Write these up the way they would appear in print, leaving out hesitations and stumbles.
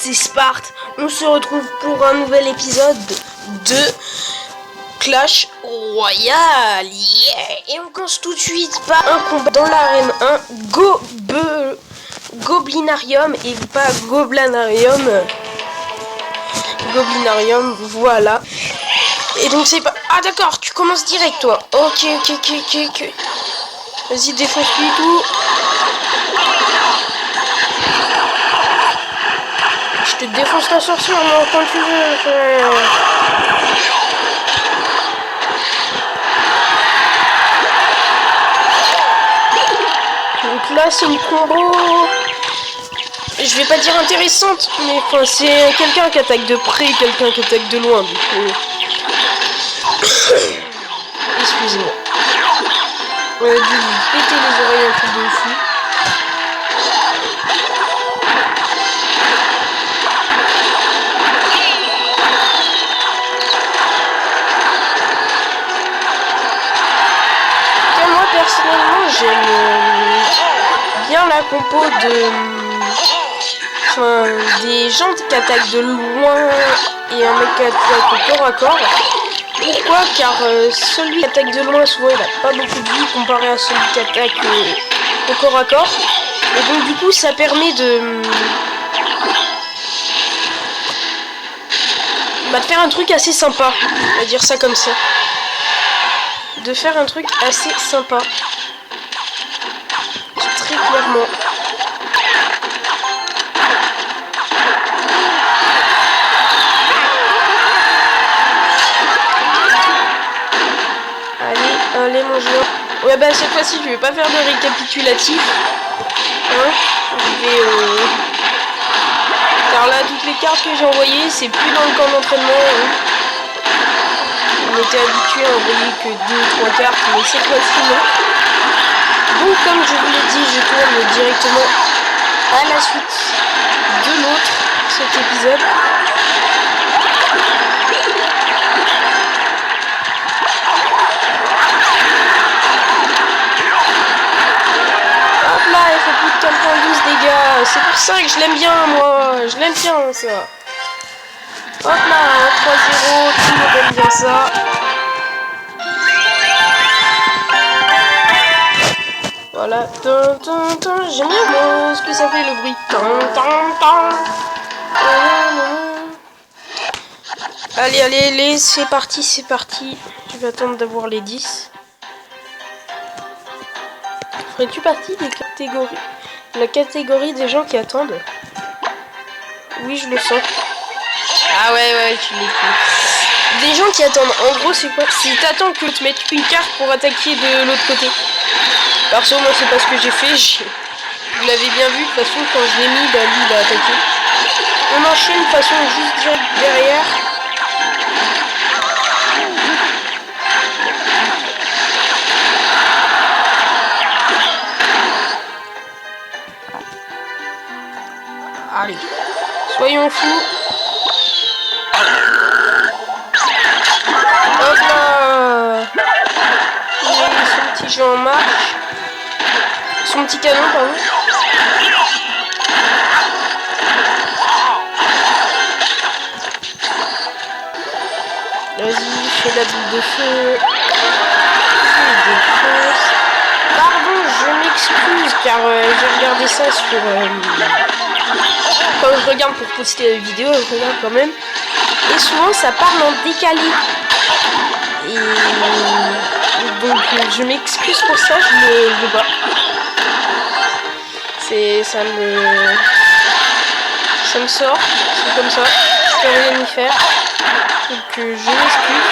c'est Sparte. On se retrouve pour un nouvel épisode de Clash Royale. Yeah. Et on commence tout de suite par un combat dans l'arène 1. Goblinarium et pas Goblinarium. Goblinarium, voilà. Et donc c'est pas... Ah d'accord, tu commences direct toi. Ok. Vas-y, défonce-lui tout. Je te défonce ta sorcière, moi, quand tu veux. Donc là, c'est une combo... Je vais pas dire intéressante, mais enfin, c'est quelqu'un qui attaque de près, quelqu'un qui attaque de loin. Excusez-moi. On a dû lui péter les oreilles un peu dessus. Moi personnellement j'aime bien la compo des gens qui attaquent de loin et un mec qui attaque au corps à corps. Pourquoi? Car celui qui attaque de loin souvent il a pas beaucoup de vie comparé à celui qui attaque au corps à corps. Et donc du coup ça permet de faire un truc assez sympa, on va dire ça comme ça. De faire un truc assez sympa. Très clairement. Allez mon joueur. Ouais bah cette fois-ci je vais pas faire de récapitulatif. Hein, je vais car là toutes les cartes que j'ai envoyées c'est plus dans le camp d'entraînement. Hein. On était habitué à envoyer que 2 ou 3 cartes, mais cette fois-ci non. Donc comme je vous l'ai dit, je tourne directement à la suite de l'autre, cet épisode. Hop là, il fait plus de 412 dégâts. C'est pour ça que je l'aime bien, moi. Je l'aime bien, ça. Hop là, 3-0, tout le monde aime bien ça. Voilà, j'aime bien ce que ça fait le bruit. Allez, c'est parti. Je vais attendre d'avoir les 10. Ferais-tu partie de la catégorie des gens qui attendent? Oui, je le sens. Ah ouais, tu l'écoutes. Des gens qui attendent. En gros, c'est quoi? Si t'attends que tu mettes une carte pour attaquer de l'autre côté. Perso, moi, c'est pas ce que j'ai fait. Vous l'avez bien vu, de toute façon, quand je l'ai mis, bah, lui, il a attaqué. On enchaîne de façon juste direct derrière. Allez, soyons fous. Hop là. Son petit jeu en marche. Son petit canon, pardon. Vas-y, fais la boule de feu. Pardon, je m'excuse car j'ai regardé ça sur... Quand je regarde pour poster la vidéo, je regarde quand même. Et souvent ça parle en décalé. Et donc je m'excuse pour ça, je ne veux pas. Ça me sort, c'est comme ça, je peux rien y faire. Donc je m'excuse.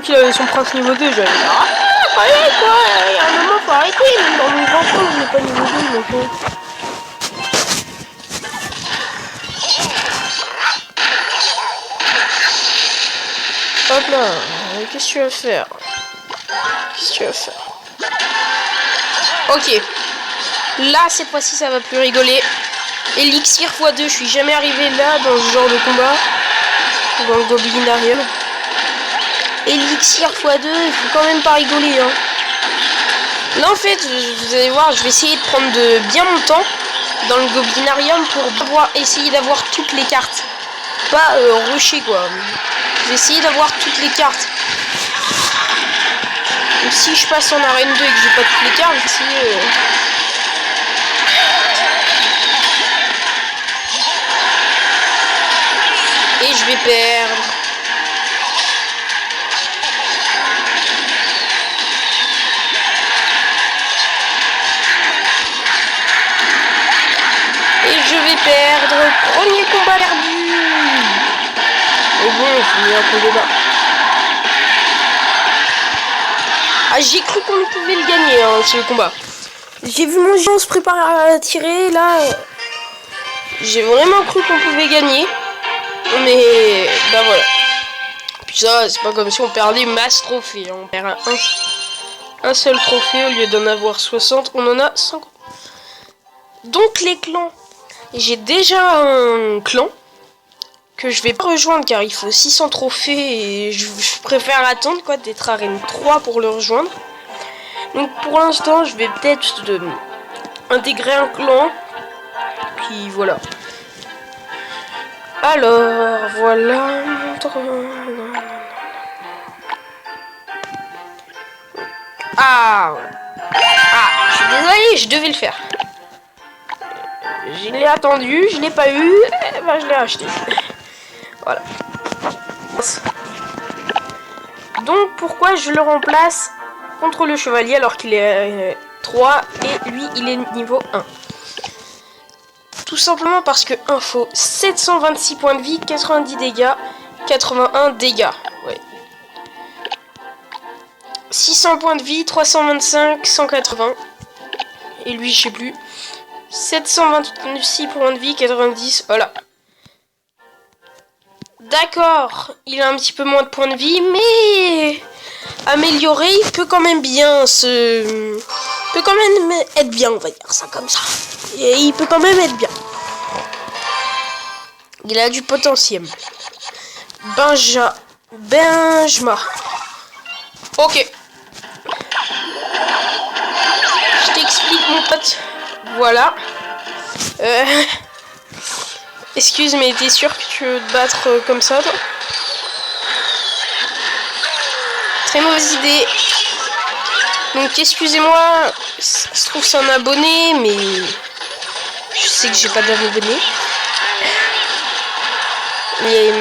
Il avait son prince niveau 2, j'avais dit allez quoi, il y a un moment faut arrêter, même dans mon grand compte, je n'ai pas niveau 2 donc hop là, qu'est-ce que tu vas faire? Ok. Là, cette fois-ci, ça va plus rigoler. Élixir x2, je suis jamais arrivé là dans ce genre de combat. Dans le Goblinarium. Élixir x2, il faut quand même pas rigoler, hein. Là, en fait, vous allez voir, je vais essayer de prendre bien mon temps. dans le goblinarium pour essayer d'avoir toutes les cartes. Pas rusher quoi. J'ai essayé d'avoir toutes les cartes. Donc, si je passe en arène 2 et que j'ai pas toutes les cartes, je vais essayer... Et je vais perdre. Et je vais perdre. Premier combat perdu. Et bon, je finis un peu le bas. Ah, j'ai cru qu'on pouvait le gagner, hein, ce combat. J'ai vu mon géant se préparer à tirer, là. J'ai vraiment cru qu'on pouvait gagner. Mais, bah voilà. Puis ça, c'est pas comme si on perdait masse trophées. On perd un seul trophée au lieu d'en avoir 60. On en a 50. Donc les clans. J'ai déjà un clan que je vais pas rejoindre car il faut 600 trophées et je préfère attendre quoi d'être arène 3 pour le rejoindre. Donc pour l'instant, je vais peut-être intégrer un clan. Puis voilà. Alors, voilà. Ah, je suis désolé, je devais le faire. Je l'ai attendu, je l'ai pas eu, et ben je l'ai acheté. Voilà. Donc, pourquoi je le remplace contre le chevalier alors qu'il est 3 et lui, il est niveau 1? Tout simplement parce que 1 faut 726 points de vie, 90 dégâts, 81 dégâts. Ouais. 600 points de vie, 325, 180. Et lui, je sais plus. 726 points de vie, 90. Voilà. D'accord, il a un petit peu moins de points de vie, mais amélioré, il peut quand même bien peut quand même être bien, on va dire ça comme ça. Et il peut quand même être bien. Il a du potentiel. Benjma. Ok. Je t'explique mon pote. Voilà. Excuse, mais t'es sûr que tu veux te battre comme ça, toi? Très mauvaise idée. Donc, excusez-moi. Ça se trouve, c'est un abonné, mais je sais que j'ai pas d'abonné. Mais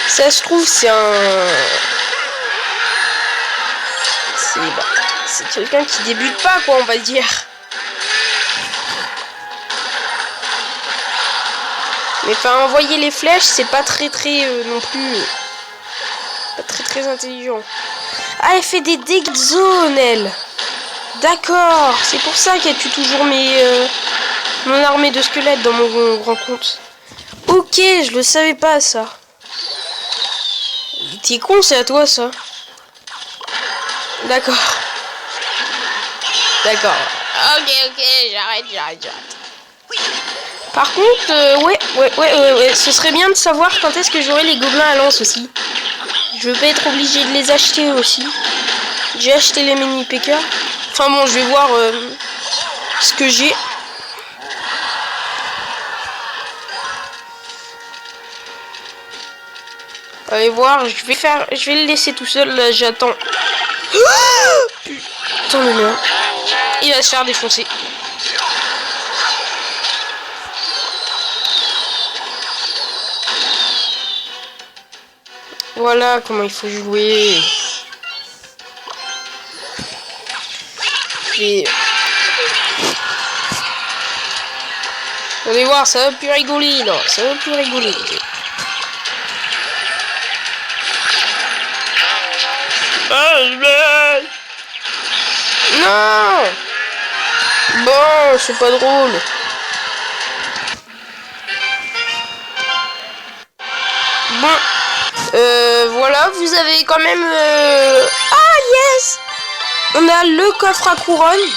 ça se trouve, c'est c'est quelqu'un qui débute pas, quoi, on va dire. Mais enfin, envoyer les flèches, c'est pas très non plus. Pas très intelligent. Ah, elle fait des dégâts de zone, elle. D'accord, c'est pour ça qu'elle tue toujours mon armée de squelettes dans mon grand compte. Ok, je le savais pas, ça. T'es con, c'est à toi, ça. D'accord. D'accord. Ok, j'arrête. Par contre, ouais, ce serait bien de savoir quand est-ce que j'aurai les gobelins à lance aussi. Je veux pas être obligé de les acheter aussi. J'ai acheté les mini P.K. Enfin bon, je vais voir ce que j'ai. Allez voir, je vais le laisser tout seul, là, j'attends. Putain de merde. Il va se faire défoncer. Voilà comment il faut jouer. Puis... Vous allez voir, ça va plus rigoler, là. Ça va plus rigoler. Non. Bon, c'est pas drôle. Bon. Voilà, vous avez quand même... Ah, yes! On a le coffre à couronne.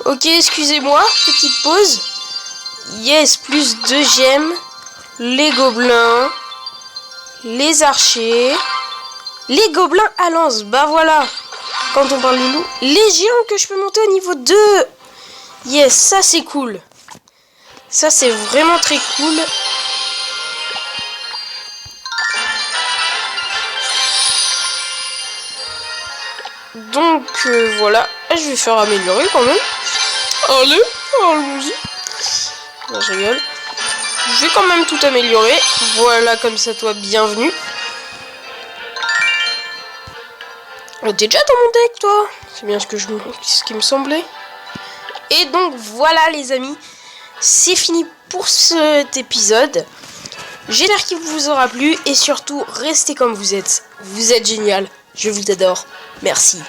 Ok, excusez-moi, petite pause. Yes, plus 2 gemmes. Les gobelins. Les archers. Les gobelins à lance, bah voilà. quand on parle de loup. Les géants que je peux monter au niveau 2. Yes, ça c'est cool. Ça c'est vraiment très cool. Donc voilà, je vais faire améliorer quand même. Allez, allons-y. Non, je rigole. Je vais quand même tout améliorer. Voilà, comme ça, toi, bienvenue. Oh, t'es déjà dans mon deck, toi? C'est bien ce qui me semblait. Et donc, voilà, les amis. C'est fini pour cet épisode. J'espère qu'il vous aura plu. Et surtout, restez comme vous êtes. Vous êtes génial. Je vous adore. Merci.